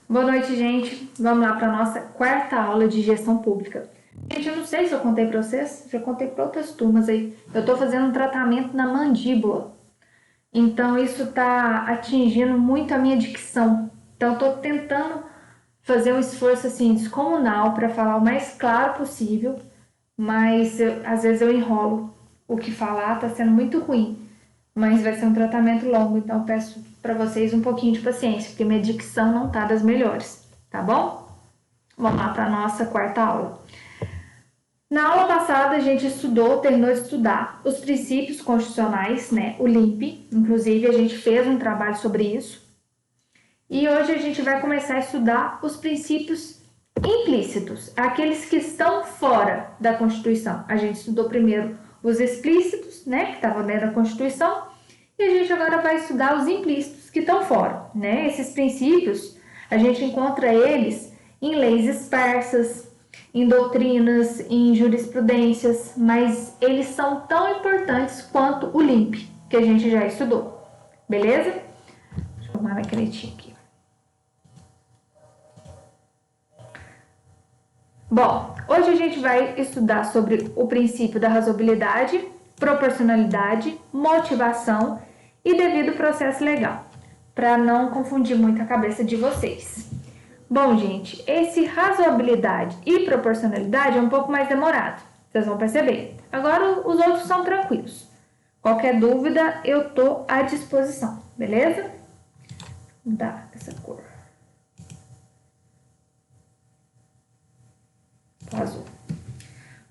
Boa noite, gente. Vamos lá para a nossa quarta aula de gestão pública. Gente, eu não sei se eu contei para vocês, já contei para outras turmas aí. Eu estou fazendo um tratamento na mandíbula. Então, isso está atingindo muito a minha dicção. Então, estou tentando fazer um esforço assim, descomunal para falar o mais claro possível, mas às vezes eu enrolo o que falar, está sendo muito ruim. Mas vai ser um tratamento longo, então peço para vocês um pouquinho de paciência, porque minha dicção não tá das melhores, tá bom? Vamos lá para a nossa quarta aula. Na aula passada a gente terminou de estudar os princípios constitucionais, né? O LIMP, inclusive a gente fez um trabalho sobre isso. E hoje a gente vai começar a estudar os princípios implícitos, aqueles que estão fora da Constituição. A gente estudou primeiro os explícitos, né, que estavam dentro da Constituição, e a gente agora vai estudar os implícitos que estão fora, né? Esses princípios, a gente encontra eles em leis esparsas, em doutrinas, em jurisprudências, mas eles são tão importantes quanto o LIMP, que a gente já estudou, beleza? Deixa eu tomar minha canetinha aqui. Bom, hoje a gente vai estudar sobre o princípio da razoabilidade, proporcionalidade, motivação e devido processo legal, para não confundir muito a cabeça de vocês. Bom, gente, esse razoabilidade e proporcionalidade é um pouco mais demorado, vocês vão perceber. Agora os outros são tranquilos. Qualquer dúvida, eu tô à disposição, beleza? Vou mudar essa cor. Azul.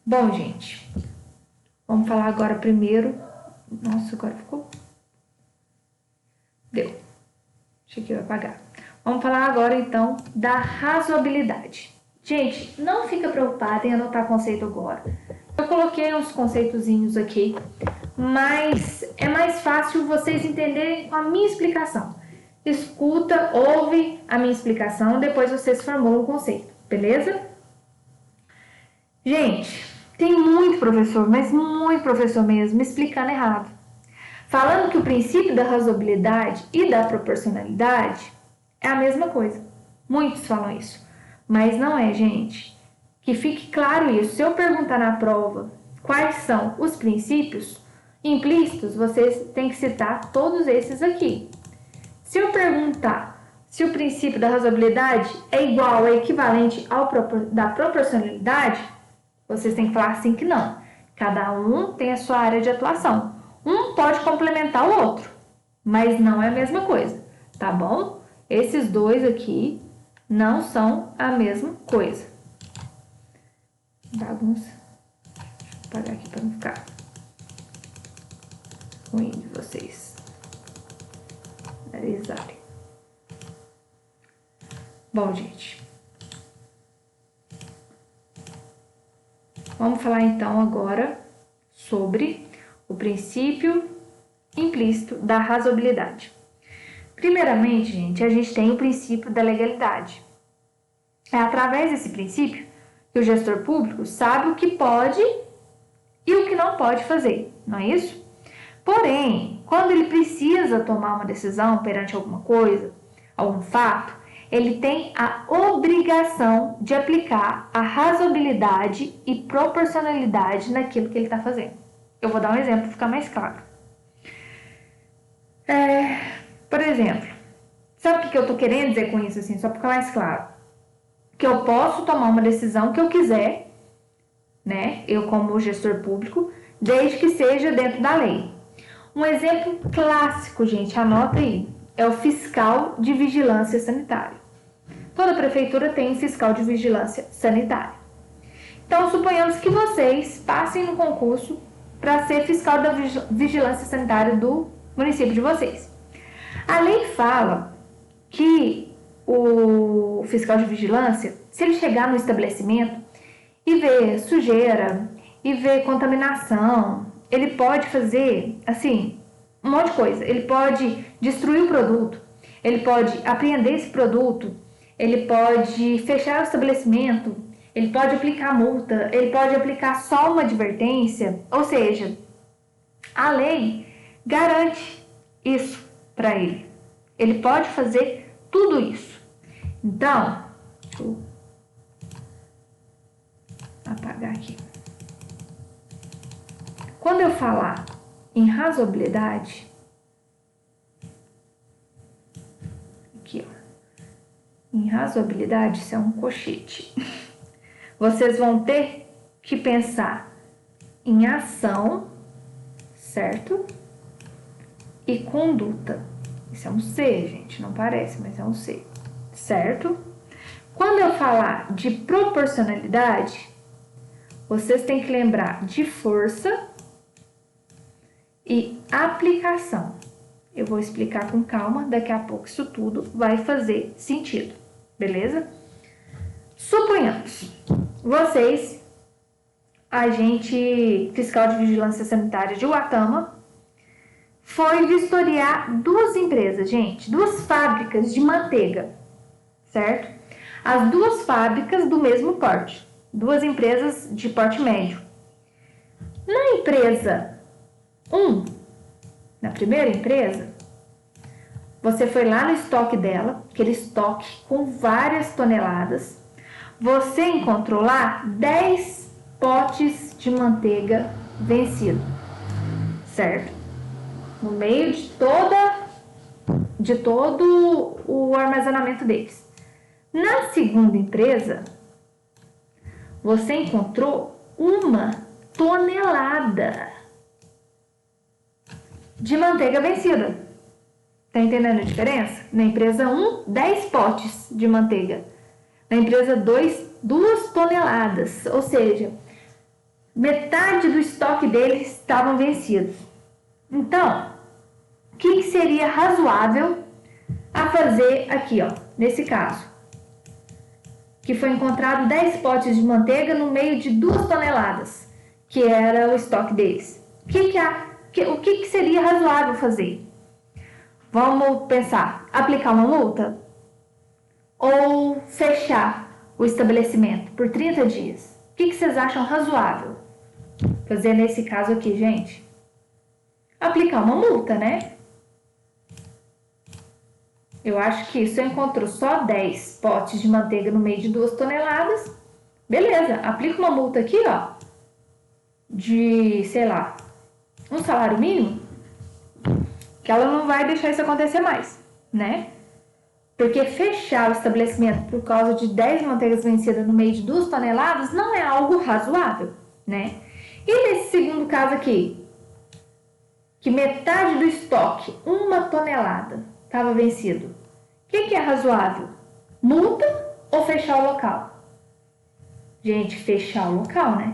Bom, gente, vamos falar agora primeiro. Nossa, agora ficou. Deu. Achei que eu ia apagar. Vamos falar agora então da razoabilidade. Gente, não fica preocupada em anotar conceito agora. Eu coloquei uns conceitozinhos aqui, mas é mais fácil vocês entenderem com a minha explicação. Escuta, ouve a minha explicação, depois vocês formulam o conceito, beleza? Gente, tem muito professor, mas muito professor mesmo, explicando errado. Falando que o princípio da razoabilidade e da proporcionalidade é a mesma coisa. Muitos falam isso, mas não é, gente. Que fique claro isso. Se eu perguntar na prova quais são os princípios implícitos, vocês têm que citar todos esses aqui. Se eu perguntar se o princípio da razoabilidade é igual, é equivalente ao da proporcionalidade, vocês têm que falar assim que não. Cada um tem a sua área de atuação. Um pode complementar o outro, mas não é a mesma coisa, tá bom? Esses dois aqui não são a mesma coisa. Bagunça. Deixa eu apagar aqui para não ficar ruim de vocês analisarem. Bom, gente. Vamos falar então agora sobre o princípio implícito da razoabilidade. Primeiramente, gente, a gente tem o princípio da legalidade. É através desse princípio que o gestor público sabe o que pode e o que não pode fazer, não é isso? Porém, quando ele precisa tomar uma decisão perante alguma coisa, algum fato, ele tem a obrigação de aplicar a razoabilidade e proporcionalidade naquilo que ele está fazendo. Eu vou dar um exemplo para ficar mais claro. Por exemplo, sabe o que eu estou querendo dizer com isso, assim, só para ficar mais claro? Que eu posso tomar uma decisão que eu quiser, né? Eu como gestor público, desde que seja dentro da lei. Um exemplo clássico, gente, anota aí, é o fiscal de vigilância sanitária. Toda prefeitura tem um fiscal de vigilância sanitária. Então, suponhamos que vocês passem no concurso para ser fiscal da vigilância sanitária do município de vocês. A lei fala que o fiscal de vigilância, se ele chegar no estabelecimento e ver sujeira, e ver contaminação, ele pode fazer, assim, um monte de coisa. Ele pode destruir o produto, ele pode apreender esse produto, ele pode fechar o estabelecimento, ele pode aplicar multa, ele pode aplicar só uma advertência, ou seja, a lei garante isso para ele. Ele pode fazer tudo isso. Então, deixa eu apagar aqui. Quando eu falar em razoabilidade, aqui, ó, em razoabilidade, isso é um colchete. Vocês vão ter que pensar em ação, certo? E conduta. Isso é um C, gente, não parece, mas é um C, certo? Quando eu falar de proporcionalidade, vocês têm que lembrar de força e aplicação. Eu vou explicar com calma, daqui a pouco isso tudo vai fazer sentido, beleza? Suponhamos, vocês, agente fiscal de vigilância sanitária de Uatama, foi vistoriar duas empresas, gente, duas fábricas de manteiga, certo? As duas fábricas do mesmo porte, duas empresas de porte médio. Na empresa 1, na primeira empresa, você foi lá no estoque dela, aquele estoque com várias toneladas, você encontrou lá 10 potes de manteiga vencido, certo? No meio de todo o armazenamento deles. Na segunda empresa, você encontrou 1 tonelada de manteiga vencida. Tá entendendo a diferença? Na empresa 1, 10 potes de manteiga. Na empresa 2, 2 toneladas. Ou seja, metade do estoque deles estavam vencidos. Então, o que seria razoável a fazer aqui, ó, nesse caso? Que foi encontrado 10 potes de manteiga no meio de 2 toneladas, que era o estoque deles. O que seria razoável fazer? Vamos pensar, aplicar uma multa? Ou fechar o estabelecimento por 30 dias? O que vocês acham razoável fazer nesse caso aqui, gente? Aplicar uma multa, né? Eu acho que isso encontrou só 10 potes de manteiga no meio de 2 toneladas. Beleza, aplica uma multa aqui, ó, de, sei lá, um salário mínimo, que ela não vai deixar isso acontecer mais, né? Porque fechar o estabelecimento por causa de 10 manteigas vencidas no meio de 2 toneladas não é algo razoável, né? E nesse segundo caso aqui, que metade do estoque, 1 tonelada, estava vencido. O que é razoável? Multa ou fechar o local? Gente, fechar o local, né?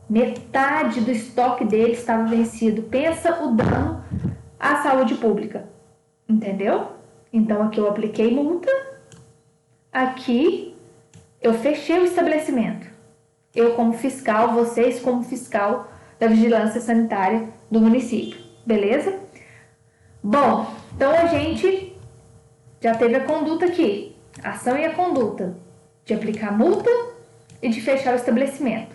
Metade do estoque dele estava vencido. Pensa o dano à saúde pública. Entendeu? Então, aqui eu apliquei multa. Aqui eu fechei o estabelecimento. Eu como fiscal, vocês como fiscal da vigilância sanitária do município. Beleza? Bom, então a gente já teve a conduta aqui. A ação e a conduta de aplicar multa e de fechar o estabelecimento.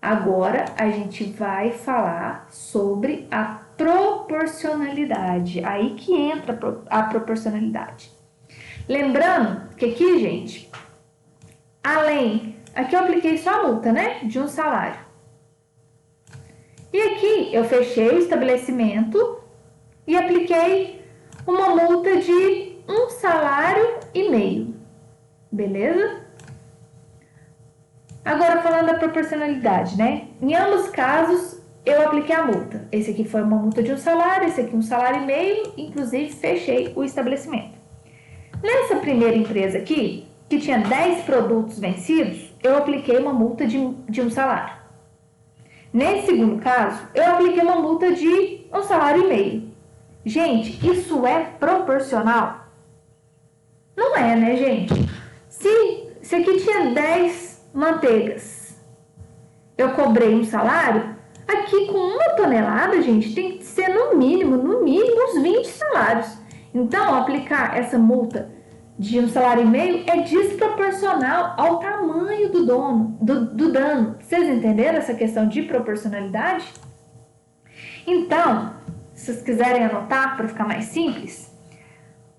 Agora a gente vai falar sobre a proporcionalidade. Aí que entra a proporcionalidade. Lembrando que aqui, gente, aqui eu apliquei só a multa, né? De um salário. E aqui eu fechei o estabelecimento e apliquei uma multa de 1,5 salário. Beleza? Agora falando da proporcionalidade, né? Em ambos os casos eu apliquei a multa. Esse aqui foi uma multa de 1 salário, esse aqui 1,5 salário, inclusive fechei o estabelecimento. Nessa primeira empresa aqui, que tinha 10 produtos vencidos, eu apliquei uma multa de 1 salário. Nesse segundo caso, eu apliquei uma multa de 1,5 salário. Gente, isso é proporcional? Não é, né, gente? Se aqui tinha 10 manteigas, eu cobrei 1 salário, aqui com 1 tonelada, gente, tem que ser no mínimo uns 20 salários. Então, aplicar essa multa de 1,5 salário é desproporcional ao tamanho do dano. Vocês entenderam essa questão de proporcionalidade? Então, se vocês quiserem anotar para ficar mais simples,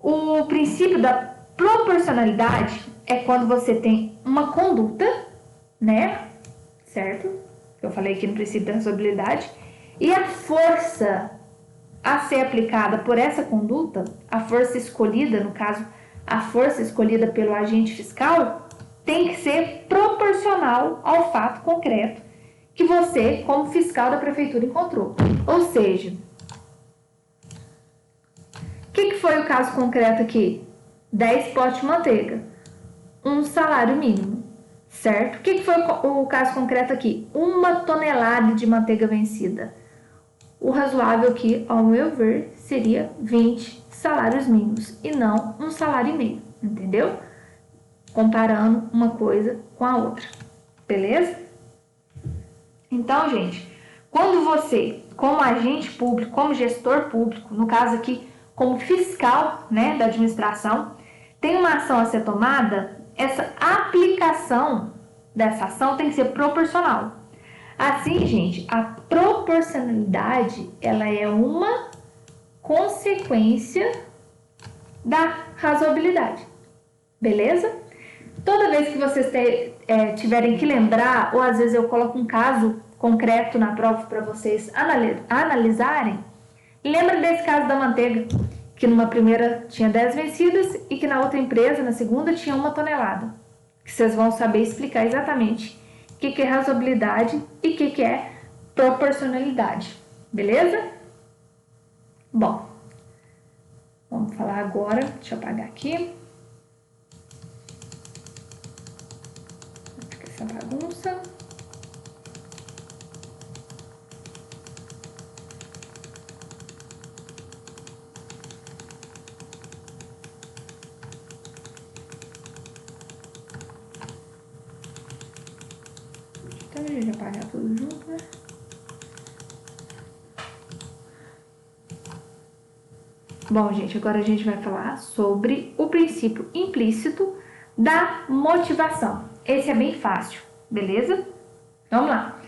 o princípio da Proporcionalidade é quando você tem uma conduta, né? Certo? Eu falei aqui no princípio da razoabilidade. E a força a ser aplicada por essa conduta, a força escolhida, no caso, a força escolhida pelo agente fiscal, tem que ser proporcional ao fato concreto que você, como fiscal da prefeitura, encontrou. Ou seja, o que foi o caso concreto aqui? 10 potes de manteiga, um salário mínimo, certo? O que foi o caso concreto aqui? 1 tonelada de manteiga vencida. O razoável aqui, ao meu ver, seria 20 salários mínimos e não 1,5 salário, entendeu? Comparando uma coisa com a outra, beleza? Então, gente, quando você, como agente público, como gestor público, no caso aqui, como fiscal, né, da administração, tem uma ação a ser tomada, essa aplicação dessa ação tem que ser proporcional. Assim, gente, a proporcionalidade, ela é uma consequência da razoabilidade, beleza? Toda vez que vocês tiverem que lembrar, ou às vezes eu coloco um caso concreto na prova para vocês analisarem, lembra desse caso da manteiga, que numa primeira tinha 10 vencidas e que na outra empresa, na segunda, tinha 1 tonelada. Que vocês vão saber explicar exatamente o que é razoabilidade e o que é proporcionalidade, beleza? Bom, vamos falar agora, deixa eu apagar aqui. Fica essa bagunça. Então, a gente apagar tudo junto, né? Bom, gente, agora a gente vai falar sobre o princípio implícito da motivação. Esse é bem fácil, beleza? Vamos lá.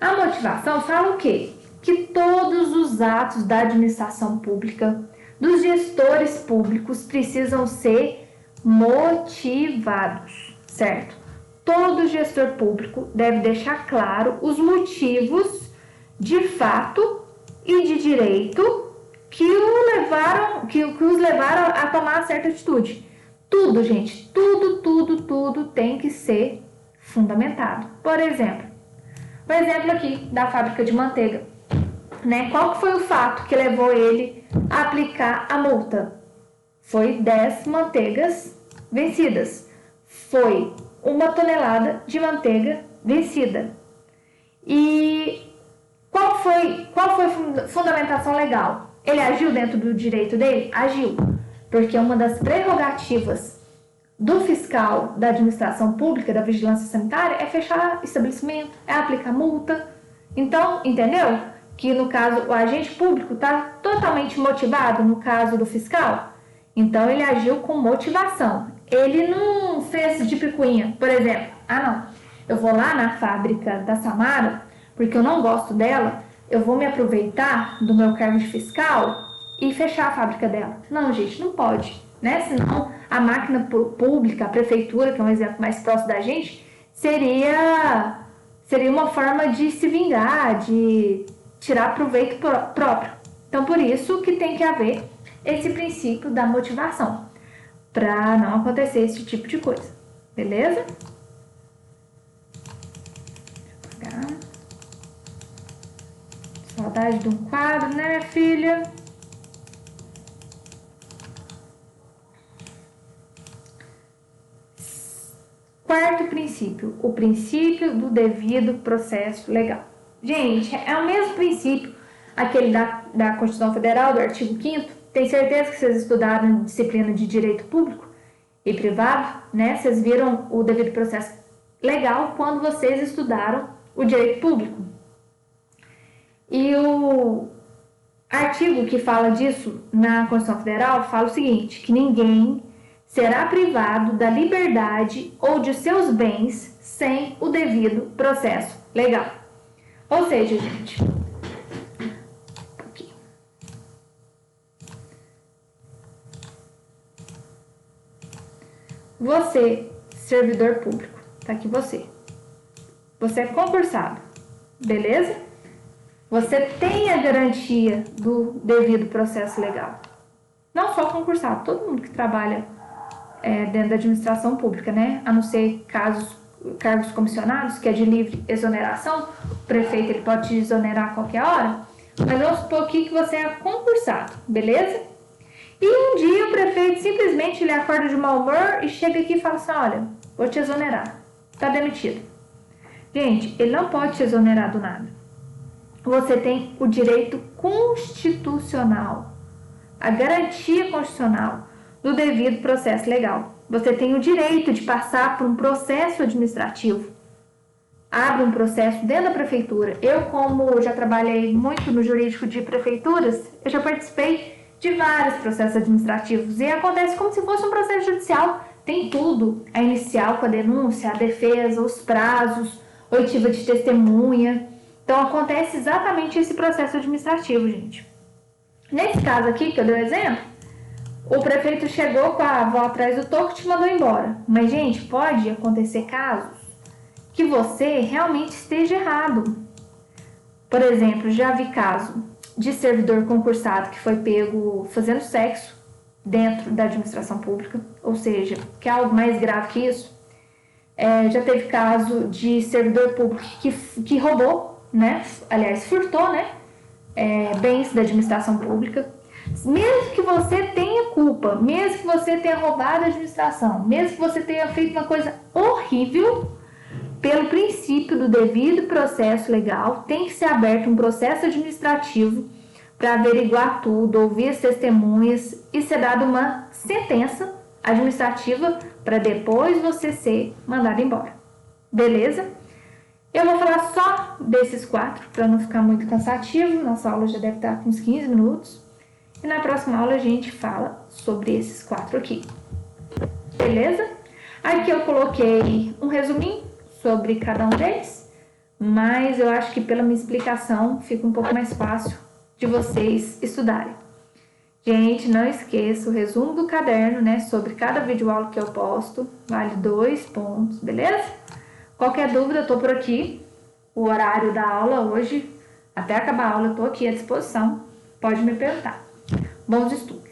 A motivação fala o quê? Que todos os atos da administração pública, dos gestores públicos, precisam ser motivados, certo? Todo gestor público deve deixar claro os motivos de fato e de direito que os levaram a tomar certa atitude. Tudo, gente, tudo tem que ser fundamentado. Por exemplo, o exemplo aqui da fábrica de manteiga, né? Qual que foi o fato que levou ele a aplicar a multa? Foi 10 manteigas vencidas. Foi 1 tonelada de manteiga vencida. E qual foi a fundamentação legal? Ele agiu dentro do direito dele? Agiu. Porque uma das prerrogativas do fiscal da administração pública, da vigilância sanitária, é fechar estabelecimento, é aplicar multa. Então, entendeu? Que no caso o agente público está totalmente motivado no caso do fiscal. Então, ele agiu com motivação. Ele não fez de picuinha. Por exemplo, não, eu vou lá na fábrica da Samara, porque eu não gosto dela, eu vou me aproveitar do meu cargo de fiscal e fechar a fábrica dela. Não, gente, não pode, né? Senão a máquina pública, a prefeitura, que é um exemplo mais próximo da gente, seria uma forma de se vingar, de tirar proveito próprio. Então, por isso que tem que haver esse princípio da motivação, para não acontecer esse tipo de coisa, beleza? Deixa eu apagar. Saudade de um quadro, né, minha filha? Quarto princípio, o princípio do devido processo legal. Gente, é o mesmo princípio, aquele da Constituição Federal, do artigo 5º. Tenho certeza que vocês estudaram em disciplina de direito público e privado, né? Vocês viram o devido processo legal quando vocês estudaram o direito público. E o artigo que fala disso na Constituição Federal fala o seguinte, que ninguém será privado da liberdade ou de seus bens sem o devido processo legal. Ou seja, gente, Você, servidor público, tá aqui você. Você é concursado, beleza? Você tem a garantia do devido processo legal. Não só concursado, todo mundo que trabalha dentro da administração pública, né? A não ser cargos comissionados, que é de livre exoneração, o prefeito ele pode te exonerar a qualquer hora, mas vamos supor aqui que você é concursado, beleza? E um dia o prefeito simplesmente ele acorda de mau humor e chega aqui e fala assim, olha, vou te exonerar, tá demitido. Gente, ele não pode te exonerar do nada. Você tem o direito constitucional, a garantia constitucional do devido processo legal. Você tem o direito de passar por um processo administrativo. Abre um processo dentro da prefeitura. Eu, como já trabalhei muito no jurídico de prefeituras, eu já participei de vários processos administrativos. E acontece como se fosse um processo judicial. Tem tudo. A inicial com a denúncia, a defesa, os prazos, oitiva de testemunha. Então, acontece exatamente esse processo administrativo, gente. Nesse caso aqui, que eu dei o exemplo, o prefeito chegou com a avó atrás do toco e te mandou embora. Mas, gente, pode acontecer casos que você realmente esteja errado. Por exemplo, já vi caso de servidor concursado que foi pego fazendo sexo dentro da administração pública, ou seja, que é algo mais grave que isso. Já teve caso de servidor público que roubou, né? Aliás, furtou, né? Bens da administração pública. Mesmo que você tenha culpa, mesmo que você tenha roubado a administração, mesmo que você tenha feito uma coisa horrível, pelo princípio do devido processo legal, tem que ser aberto um processo administrativo para averiguar tudo, ouvir as testemunhas e ser dada uma sentença administrativa para depois você ser mandado embora. Beleza? Eu vou falar só desses 4 para não ficar muito cansativo. Nossa aula já deve estar com uns 15 minutos. E na próxima aula a gente fala sobre esses 4 aqui. Beleza? Aqui eu coloquei um resuminho sobre cada um deles, mas eu acho que pela minha explicação fica um pouco mais fácil de vocês estudarem. Gente, não esqueça o resumo do caderno, né, sobre cada videoaula que eu posto, vale 2 pontos, beleza? Qualquer dúvida, eu tô por aqui. O horário da aula hoje, até acabar a aula, eu tô aqui à disposição. Pode me perguntar. Bons estudos!